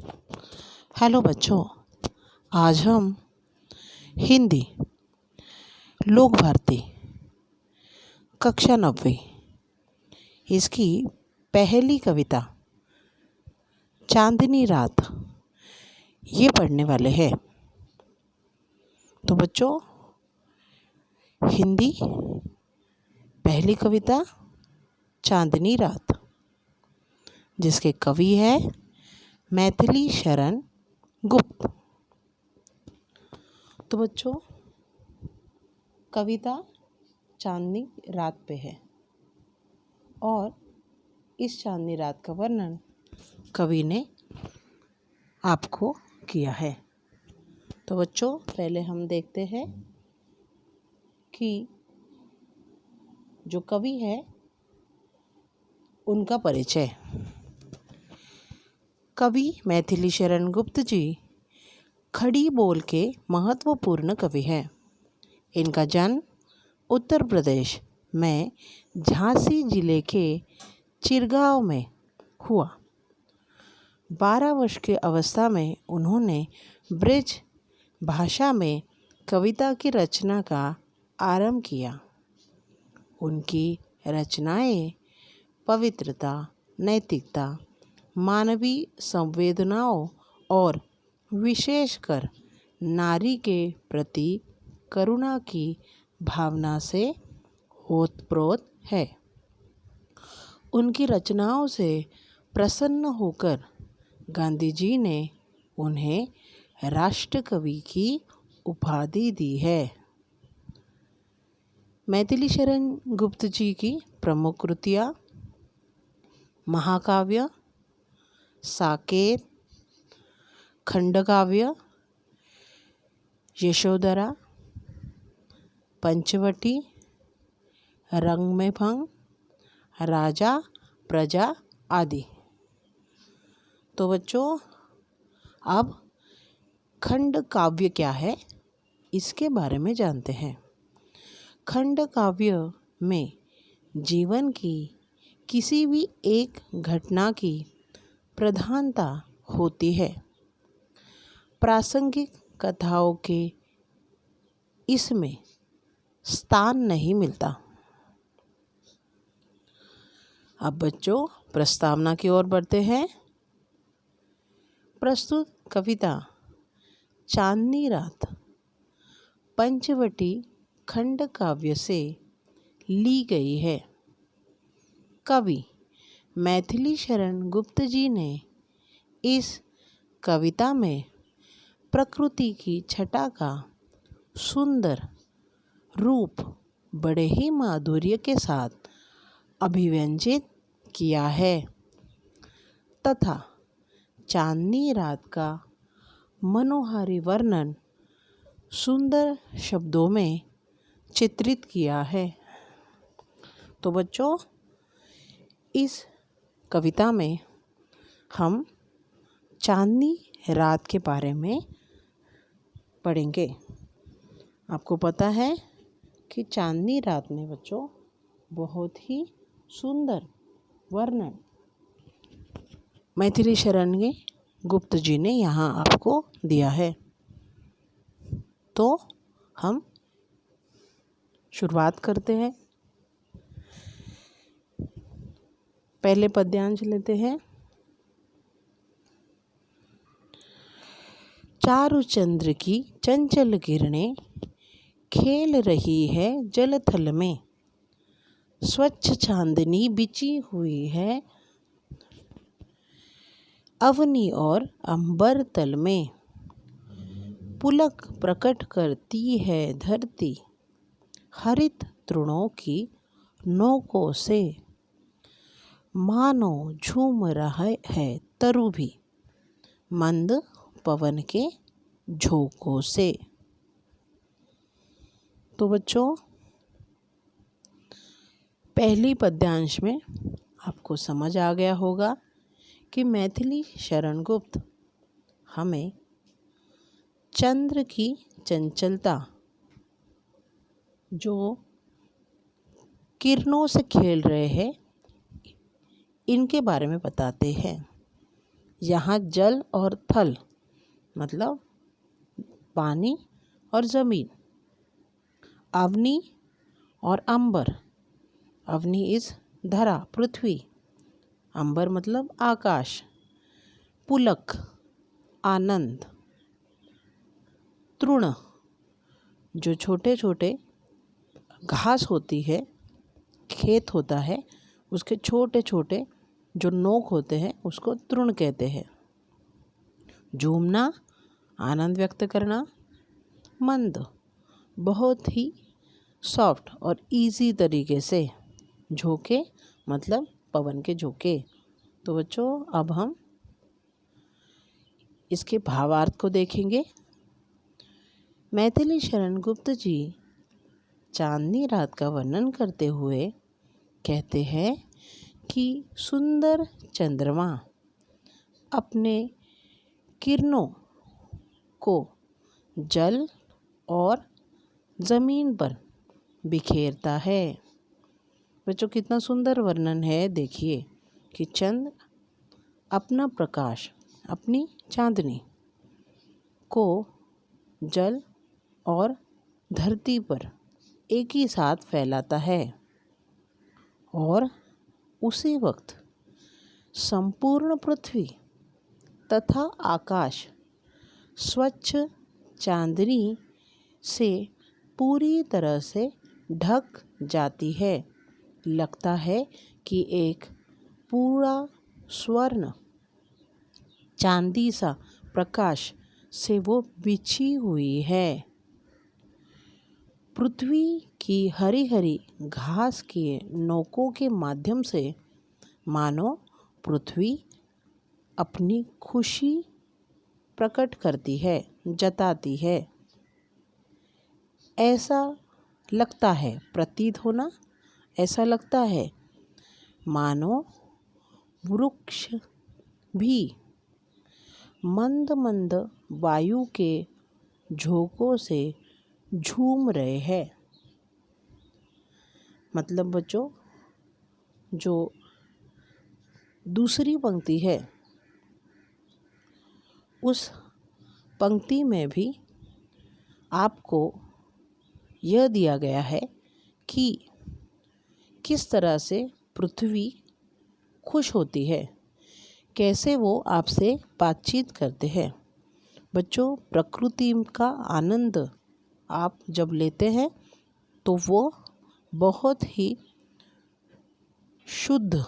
Hello बच्चों, आज हम हिंदी लोक भारती कक्षा 9वीं इसकी पहली कविता चांदनी रात ये पढ़ने वाले हैं। तो बच्चों, हिंदी पहली कविता चांदनी रात, जिसके कवि है मैथिली शरण गुप्त। तो बच्चों, कविता चांदनी रात पे है और इस चांदनी रात का वर्णन कवि ने आपको किया है। तो बच्चों, पहले हम देखते हैं कि जो कवि है उनका परिचय। कवि मैथिली शरण गुप्त जी खड़ी बोल के महत्वपूर्ण कवि हैं। इनका जन्म उत्तर प्रदेश में झांसी जिले के चिरगांव में हुआ। 12 वर्ष की अवस्था में उन्होंने ब्रज भाषा में कविता की रचना का आरंभ किया। उनकी रचनाएं पवित्रता, नैतिकता, मानवीय संवेदनाओं और विशेषकर नारी के प्रति करुणा की भावना से ओतप्रोत है। उनकी रचनाओं से प्रसन्न होकर गांधी जी ने उन्हें राष्ट्रकवि की उपाधि दी है। मैथिली शरण गुप्त जी की प्रमुख कृतियाँ महाकाव्य, साकेत, खंडकाव्य, यशोधरा, पंचवटी, रंग में भंग, राजा प्रजा आदि। तो बच्चों, अब खंड काव्य क्या है इसके बारे में जानते हैं। खंड काव्य में जीवन की किसी भी एक घटना की प्रधानता होती है। प्रासंगिक कथाओं के इसमें स्थान नहीं मिलता। अब बच्चों, प्रस्तावना की ओर बढ़ते हैं। प्रस्तुत कविता चांदनी रात पंचवटी खंड काव्य से ली गई है। कवि मैथिली शरण गुप्त जी ने इस कविता में प्रकृति की छटा का सुंदर रूप बड़े ही माधुर्य के साथ अभिव्यंजित किया है तथा चांदनी रात का मनोहारी वर्णन सुंदर शब्दों में चित्रित किया है। तो बच्चों, इस कविता में हम चांदनी रात के बारे में पढ़ेंगे। आपको पता है कि चांदनी रात में बच्चों बहुत ही सुंदर वर्णन मैथिली शरण गुप्त जी ने यहाँ आपको दिया है। तो हम शुरुआत करते हैं। पहले पद्यांश लेते हैं। चारु चंद्र की चंचल किरणें खेल रही है जलथल में। स्वच्छ चांदनी बिछी हुई है अवनी और अंबर तल में। पुलक प्रकट करती है धरती हरित तृणों की नोकों से। मानो झूम रहा है तरु भी मंद पवन के झोंकों से। तो बच्चों, पहली पद्यांश में आपको समझ आ गया होगा कि मैथिली शरण गुप्त हमें चंद्र की चंचलता, जो किरणों से खेल रहे हैं, इनके बारे में बताते हैं। यहाँ जल और थल मतलब पानी और ज़मीन। अवनी और अंबर। अवनी इज धरा पृथ्वी। अंबर मतलब आकाश। पुलक आनंद। तृण जो छोटे छोटे घास होती है, खेत होता है, उसके छोटे छोटे जो नोक होते हैं उसको तृण कहते हैं। झूमना आनंद व्यक्त करना। मंद बहुत ही सॉफ्ट और इजी तरीके से। झोंके मतलब पवन के झोंके। तो बच्चों अब हम इसके भावार्थ को देखेंगे। मैथिली शरण गुप्त जी चांदनी रात का वर्णन करते हुए कहते हैं कि सुंदर चंद्रमा अपने किरणों को जल और ज़मीन पर बिखेरता है। बच्चों कितना सुंदर वर्णन है, देखिए कि चंद्र अपना प्रकाश, अपनी चांदनी को जल और धरती पर एक ही साथ फैलाता है और उसी वक्त संपूर्ण पृथ्वी तथा आकाश स्वच्छ चांदनी से पूरी तरह से ढक जाती है। लगता है कि एक पूरा स्वर्ण चांदी सा प्रकाश से वो बिछी हुई है। पृथ्वी की हरी हरी घास के नोकों के माध्यम से मानो पृथ्वी अपनी खुशी प्रकट करती है, जताती है। ऐसा लगता है, प्रतीत होना, ऐसा लगता है मानो वृक्ष भी मंद मंद वायु के झोंकों से झूम रहे हैं। मतलब बच्चों जो दूसरी पंक्ति है उस पंक्ति में भी आपको यह दिया गया है कि किस तरह से पृथ्वी खुश होती है, कैसे वो आपसे बातचीत करते हैं। बच्चों प्रकृति का आनंद आप जब लेते हैं तो वो बहुत ही शुद्ध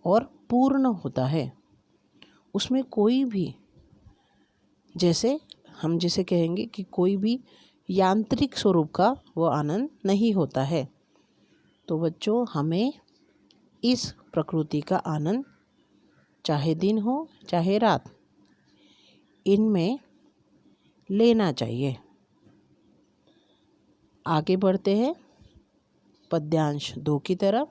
और पूर्ण होता है। उसमें कोई भी जैसे हम जिसे कहेंगे कि कोई भी यांत्रिक स्वरूप का वो आनंद नहीं होता है। तो बच्चों हमें इस प्रकृति का आनंद चाहे दिन हो चाहे रात इनमें लेना चाहिए। आगे बढ़ते हैं पद्यांश 2 की तरफ।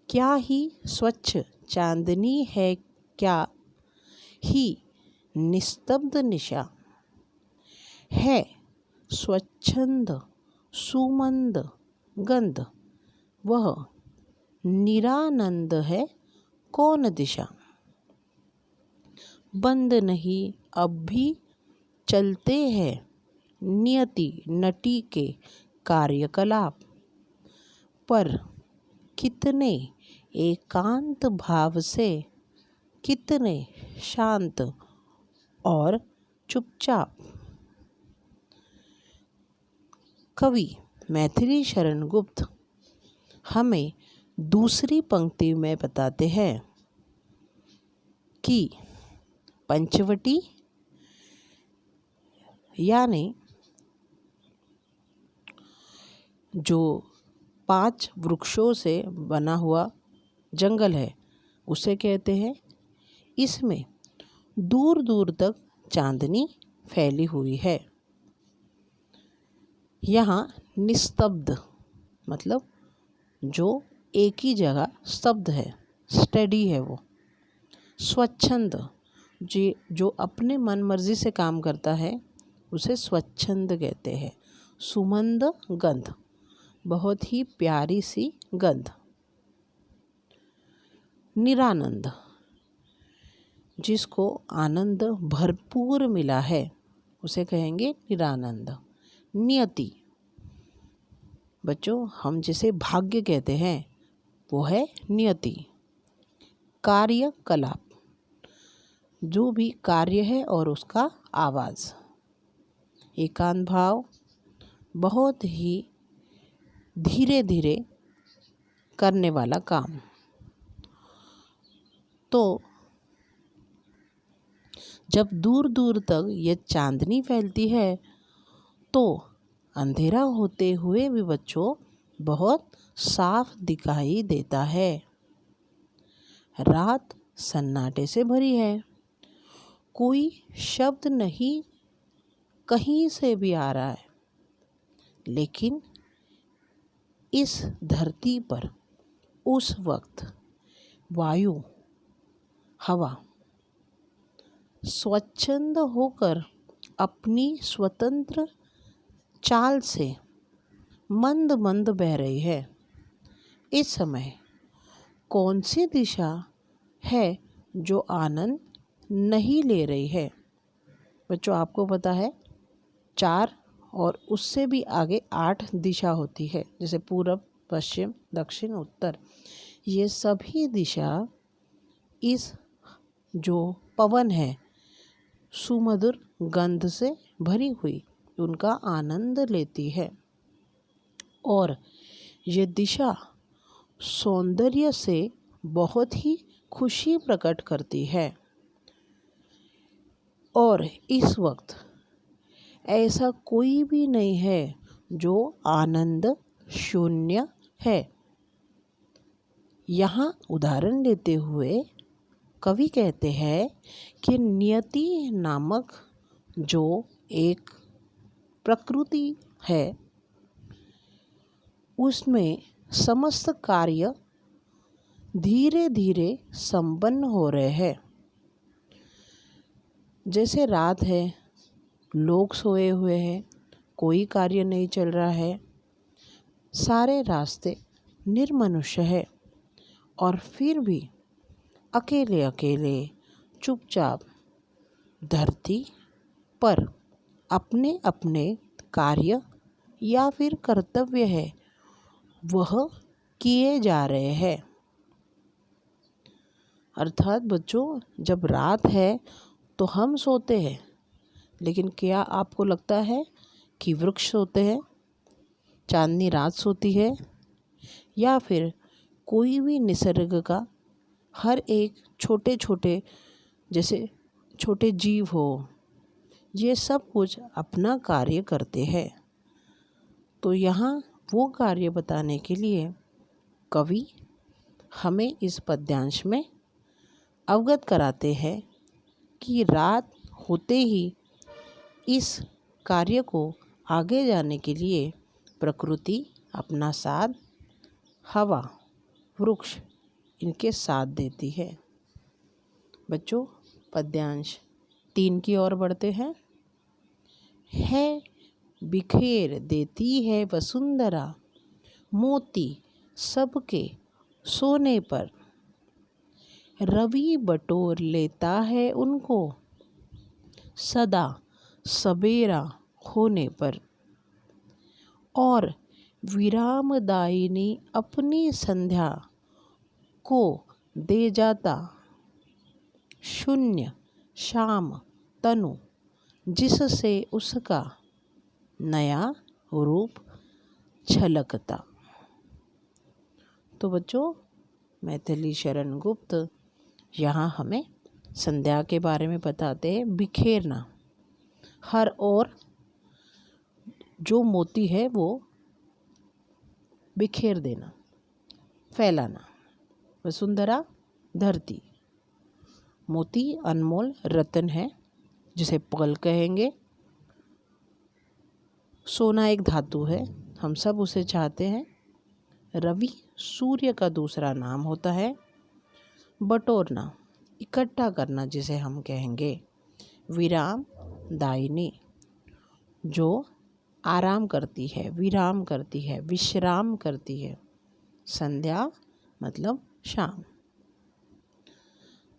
क्या ही स्वच्छ चांदनी है, क्या ही निस्तब्ध निशा है, स्वच्छंद सुमंद गंध, वह निरानंद है कौन दिशा। बंद नहीं अब भी चलते हैं नियति नटी के कार्यकलाप, पर कितने एकांत भाव से, कितने शांत और चुपचाप। कवि मैथिली शरण गुप्त हमें दूसरी पंक्ति में बताते हैं कि पंचवटी यानी जो 5 वृक्षों से बना हुआ जंगल है उसे कहते हैं। इसमें दूर दूर तक चांदनी फैली हुई है। यहाँ निस्तब्ध मतलब जो एक ही जगह स्तब्ध है, स्टडी है वो। स्वच्छंद जो अपने मन मर्जी से काम करता है उसे स्वच्छंद कहते हैं। सुमंद गंध बहुत ही प्यारी सी गंध। निरानंद जिसको आनंद भरपूर मिला है उसे कहेंगे निरानंद। नियति, बच्चों हम जिसे भाग्य कहते हैं वो है नियति। कार्यकलाप, जो भी कार्य है और उसका आवाज़। एकांत भाव, बहुत ही धीरे धीरे करने वाला काम। तो जब दूर दूर तक ये चांदनी फैलती है तो अंधेरा होते हुए भी बच्चों बहुत साफ दिखाई देता है। रात सन्नाटे से भरी है, कोई शब्द नहीं कहीं से भी आ रहा है, लेकिन इस धरती पर उस वक्त वायु, हवा स्वच्छंद होकर अपनी स्वतंत्र चाल से मंद मंद बह रही है। इस समय कौन सी दिशा है जो आनंद नहीं ले रही है? बच्चों आपको पता है 4 और उससे भी आगे 8 दिशा होती है, जैसे पूरब, पश्चिम, दक्षिण, उत्तर। ये सभी दिशा इस जो पवन है सुमधुर गंध से भरी हुई उनका आनंद लेती है, और ये दिशा सौंदर्य से बहुत ही खुशी प्रकट करती है। और इस वक्त ऐसा कोई भी नहीं है जो आनंद शून्य है। यहाँ उदाहरण लेते हुए कवि कहते हैं कि नियति नामक जो एक प्रकृति है उसमें समस्त कार्य धीरे धीरे संपन्न हो रहे हैं। जैसे रात है, लोग सोए हुए हैं, कोई कार्य नहीं चल रहा है, सारे रास्ते निर्मनुष्य है, और फिर भी अकेले अकेले चुपचाप धरती पर अपने अपने कार्य या फिर कर्तव्य है वह किए जा रहे हैं। अर्थात बच्चों जब रात है तो हम सोते हैं, लेकिन क्या आपको लगता है कि वृक्ष सोते हैं, चांदनी रात सोती है, या फिर कोई भी निसर्ग का हर एक छोटे छोटे जैसे छोटे जीव हो, ये सब कुछ अपना कार्य करते हैं। तो यहाँ वो कार्य बताने के लिए कवि हमें इस पद्यांश में अवगत कराते हैं कि रात होते ही इस कार्य को आगे जाने के लिए प्रकृति अपना साथ, हवा, वृक्ष इनके साथ देती है। बच्चों पद्यांश 3 की ओर बढ़ते हैं। है बिखेर देती है वसुंधरा, मोती सबके सोने पर, रवि बटोर लेता है उनको, सदा सबेरा होने पर, और विरामदायिनी अपनी संध्या को दे जाता, शून्य शाम तनु जिससे उसका नया रूप छलकता। तो बच्चों मैथिली शरण गुप्त यहाँ हमें संध्या के बारे में बताते हैं। बिखेरना, हर ओर जो मोती है वो बिखेर देना, फैलाना। वसुंधरा धरती, मोती अनमोल रत्न है जिसे पर्ल कहेंगे। सोना एक धातु है, हम सब उसे चाहते हैं। रवि सूर्य का दूसरा नाम होता है। बटोरना, इकट्ठा करना जिसे हम कहेंगे। विराम दायिनी, जो आराम करती है, विराम करती है, विश्राम करती है। संध्या मतलब शाम।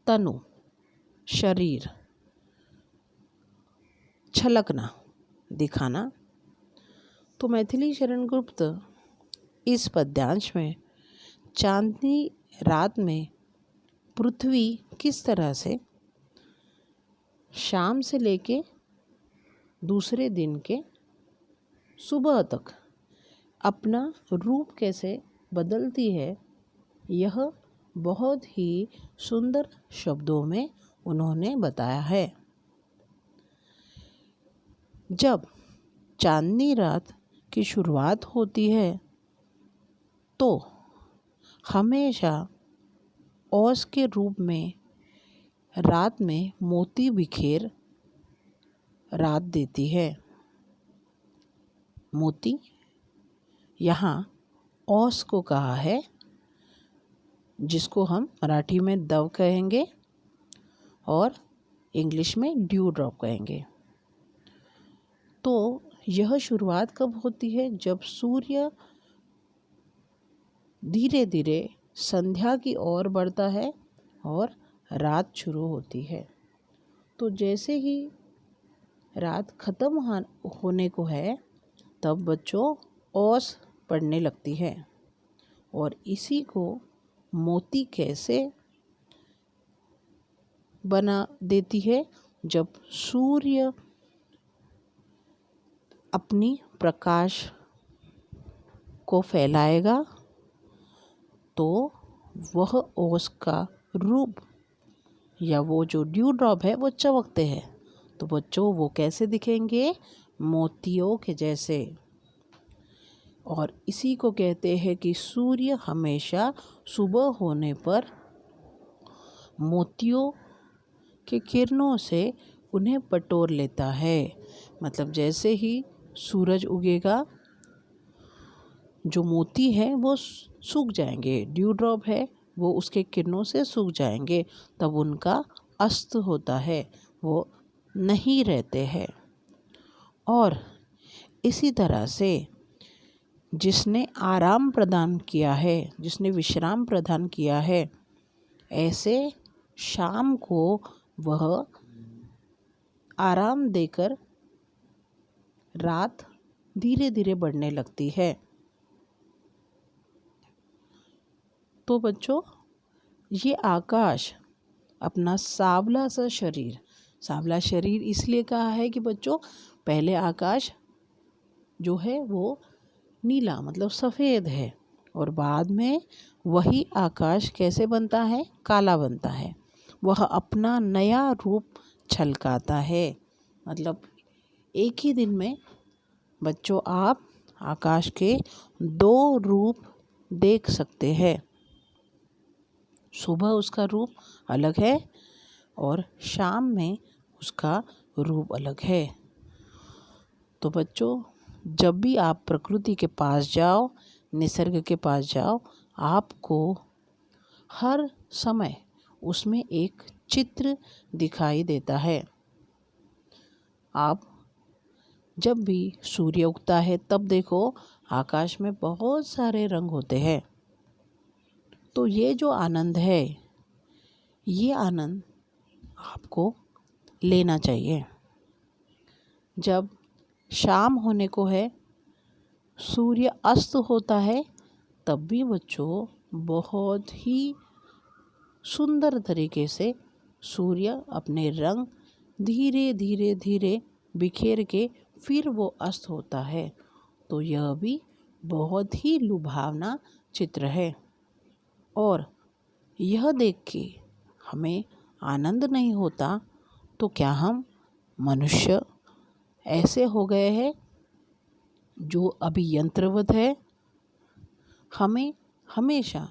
तनु, शरीर छलकना, दिखाना। तो मैथिली शरण गुप्त इस पद्यांश में चांदनी रात में पृथ्वी किस तरह से शाम से लेके दूसरे दिन के सुबह तक अपना रूप कैसे बदलती है, यह बहुत ही सुंदर शब्दों में उन्होंने बताया है। जब चांदनी रात की शुरुआत होती है तो हमेशा ओस के रूप में रात में मोती बिखेर रात देती है। मोती यहाँ ओस को कहा है, जिसको हम मराठी में दव कहेंगे और इंग्लिश में ड्यू ड्रॉप कहेंगे। तो यह शुरुआत कब होती है? जब सूर्य धीरे धीरे संध्या की ओर बढ़ता है और रात शुरू होती है। तो जैसे ही रात ख़त्म होने को है, तब बच्चों ओस पड़ने लगती है। और इसी को मोती कैसे बना देती है? जब सूर्य अपनी प्रकाश को फैलाएगा तो वह ओस का रूप या वो जो ड्यू ड्रॉप है वो चमकते हैं। तो बच्चों वो कैसे दिखेंगे? मोतियों के जैसे। और इसी को कहते हैं कि सूर्य हमेशा सुबह होने पर मोतियों के किरणों से उन्हें बटोर लेता है। मतलब जैसे ही सूरज उगेगा, जो मोती है वो सूख जाएंगे, ड्यू ड्रॉप है वो उसके किरणों से सूख जाएंगे, तब उनका अस्त होता है, वो नहीं रहते हैं। और इसी तरह से जिसने आराम प्रदान किया है, जिसने विश्राम प्रदान किया है, ऐसे शाम को वह आराम देकर रात धीरे धीरे बढ़ने लगती है। तो बच्चों ये आकाश अपना सांवला सा शरीर, सांवला शरीर इसलिए कहा है कि बच्चों पहले आकाश जो है वो नीला मतलब सफ़ेद है, और बाद में वही आकाश कैसे बनता है? काला बनता है। वह अपना नया रूप छलकाता है। मतलब एक ही दिन में बच्चों आप आकाश के दो रूप देख सकते हैं। सुबह उसका रूप अलग है और शाम में उसका रूप अलग है। तो बच्चों जब भी आप प्रकृति के पास जाओ, निसर्ग के पास जाओ, आपको हर समय उसमें एक चित्र दिखाई देता है। आप जब भी सूर्य उगता है तब देखो आकाश में बहुत सारे रंग होते हैं। तो ये जो आनंद है, ये आनंद आपको लेना चाहिए। जब शाम होने को है, सूर्य अस्त होता है, तब भी बच्चों बहुत ही सुंदर तरीके से सूर्य अपने रंग धीरे धीरे धीरे बिखेर के फिर वो अस्त होता है। तो यह भी बहुत ही लुभावना चित्र है। और यह देख के हमें आनंद नहीं होता तो क्या हम मनुष्य ऐसे हो गए हैं जो अभी यंत्रवत है? हमें हमेशा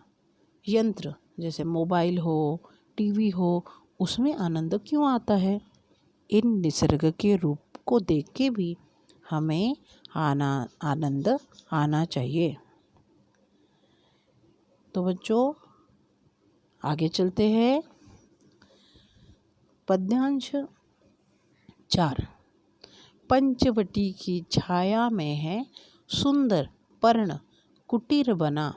यंत्र जैसे मोबाइल हो, टीवी हो, उसमें आनंद क्यों आता है? इन निसर्ग के रूप को देख के भी हमें आनंद आना चाहिए। तो बच्चों आगे चलते हैं। पद्यांश 4। पंचवटी की छाया में है सुंदर पर्ण कुटीर बना,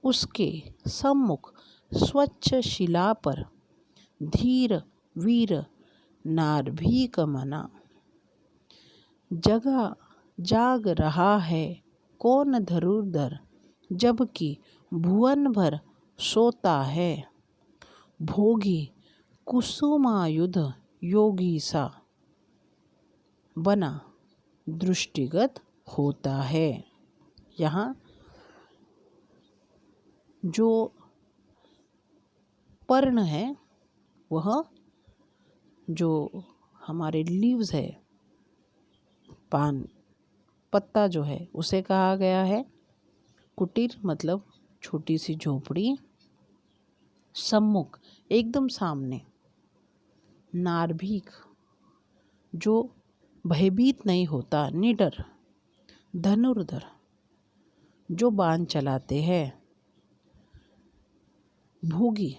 उसके सम्मुख स्वच्छ शिला पर धीर वीर नार्भीक मना। जगा जाग रहा है कौन धनुर्धर, जबकि भुवन भर सोता है। भोगी कुसुमायुध योगी सा, बना दृष्टिगत होता है। यहाँ जो पर्ण है वह जो हमारे लीव्स है, पान पत्ता जो है उसे कहा गया है। कुटीर मतलब छोटी सी झोपड़ी। सम्मुख एकदम सामने। नार्भीक जो भयभीत नहीं होता, निडर। धनुर्धर जो बाण चलाते हैं। भोगी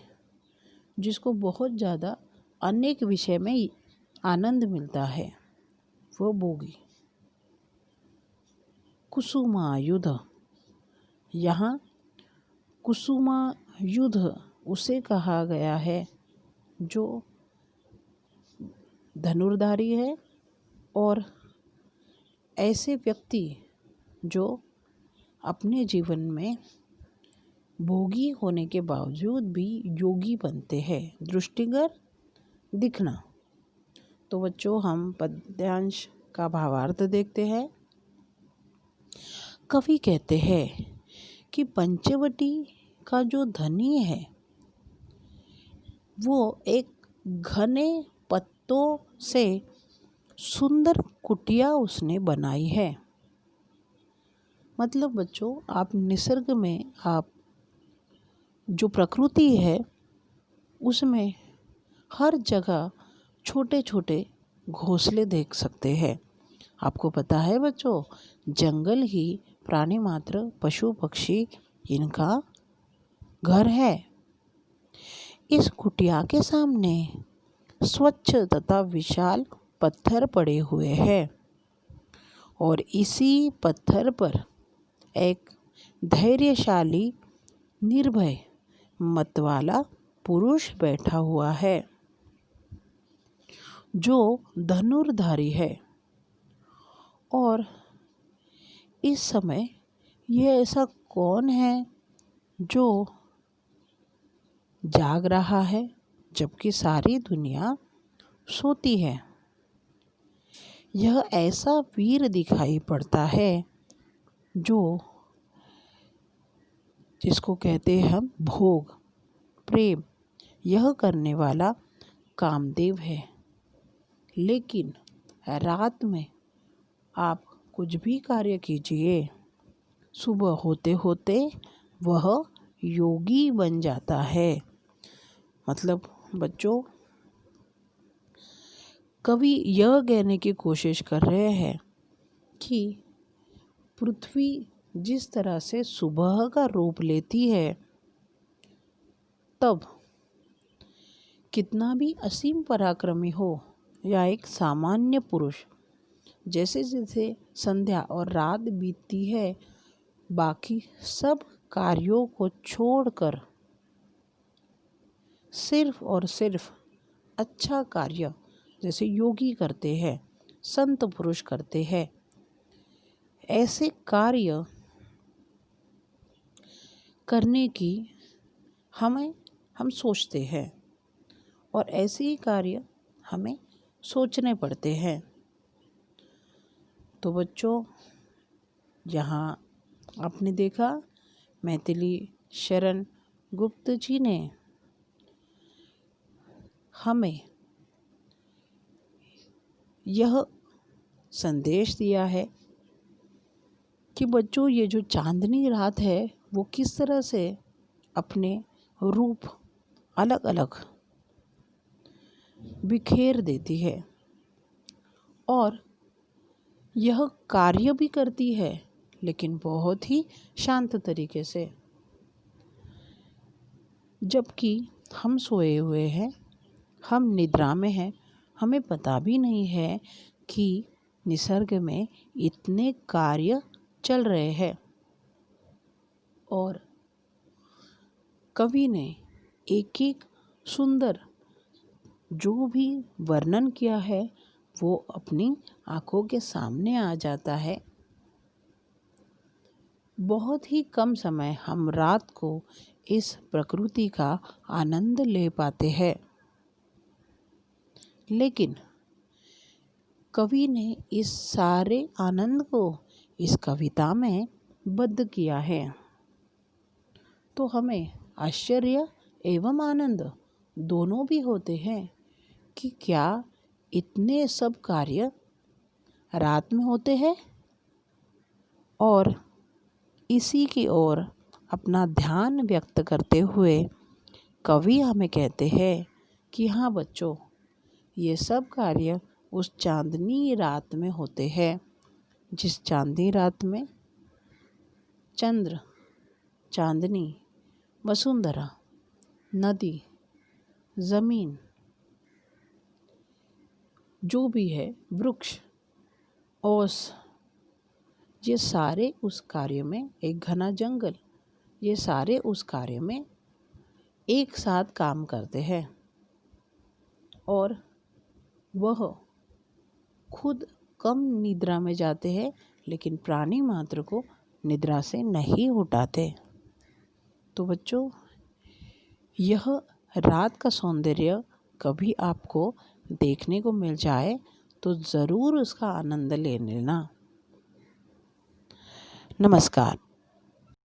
जिसको बहुत ज़्यादा अनेक विषय में आनंद मिलता है, वो भोगी। कुसुमायुध, यहाँ कुसुमायुध उसे कहा गया है जो धनुर्धारी है और ऐसे व्यक्ति जो अपने जीवन में भोगी होने के बावजूद भी योगी बनते हैं। दृष्टिगत दिखना। तो बच्चों हम पद्यांश का भावार्थ देखते हैं। कवि कहते हैं कि पंचवटी का जो धनी है वो एक घने पत्तों से सुंदर कुटिया उसने बनाई है। मतलब बच्चों आप निसर्ग में आप जो प्रकृति है उसमें हर जगह छोटे छोटे घोंसले देख सकते हैं। आपको पता है बच्चों, जंगल ही प्राणी मात्र पशु पक्षी इनका घर है। इस कुटिया के सामने स्वच्छ तथा विशाल पत्थर पड़े हुए हैं और इसी पत्थर पर एक धैर्यशाली निर्भय मतवाला पुरुष बैठा हुआ है जो धनुर्धारी है। और इस समय यह ऐसा कौन है जो जाग रहा है जबकि सारी दुनिया सोती है। यह ऐसा वीर दिखाई पड़ता है जो जिसको कहते हैं हम भोग प्रेम यह करने वाला कामदेव है। लेकिन रात में आप कुछ भी कार्य कीजिए, सुबह होते होते वह योगी बन जाता है। मतलब बच्चों कवि यह कहने की कोशिश कर रहे हैं कि पृथ्वी जिस तरह से सुबह का रूप लेती है तब कितना भी असीम पराक्रमी हो या एक सामान्य पुरुष, जैसे जैसे संध्या और रात बीतती है बाकी सब कार्यों को छोड़कर सिर्फ और सिर्फ अच्छा कार्य जैसे योगी करते हैं, संत पुरुष करते हैं, ऐसे कार्य करने की हम सोचते हैं और ऐसे ही कार्य हमें सोचने पड़ते हैं। तो बच्चों यहाँ आपने देखा मैथिली शरण गुप्त जी ने हमें यह संदेश दिया है कि बच्चों ये जो चांदनी रात है वो किस तरह से अपने रूप अलग अलग बिखेर देती है और यह कार्य भी करती है लेकिन बहुत ही शांत तरीके से। जबकि हम सोए हुए हैं, हम निद्रा में हैं, हमें पता भी नहीं है कि निसर्ग में इतने कार्य चल रहे हैं। और कवि ने एक एक सुंदर जो भी वर्णन किया है वो अपनी आँखों के सामने आ जाता है। बहुत ही कम समय हम रात को इस प्रकृति का आनंद ले पाते हैं, लेकिन कवि ने इस सारे आनंद को इस कविता में बद्ध किया है। तो हमें आश्चर्य एवं आनंद दोनों भी होते हैं कि क्या इतने सब कार्य रात में होते हैं। और इसी की ओर अपना ध्यान व्यक्त करते हुए कवि हमें कहते हैं कि हाँ बच्चों, ये सब कार्य उस चांदनी रात में होते हैं, जिस चांदनी रात में चंद्र, चांदनी, वसुंधरा, नदी, ज़मीन, जो भी है, वृक्ष, ओस, ये सारे उस कार्य में, एक घना जंगल, ये सारे उस कार्य में एक साथ काम करते हैं और वह खुद कम निद्रा में जाते हैं, लेकिन प्राणी मात्र को निद्रा से नहीं उठाते। तो बच्चों, यह रात का सौंदर्य कभी आपको देखने को मिल जाए तो ज़रूर उसका आनंद ले लेना। नमस्कार।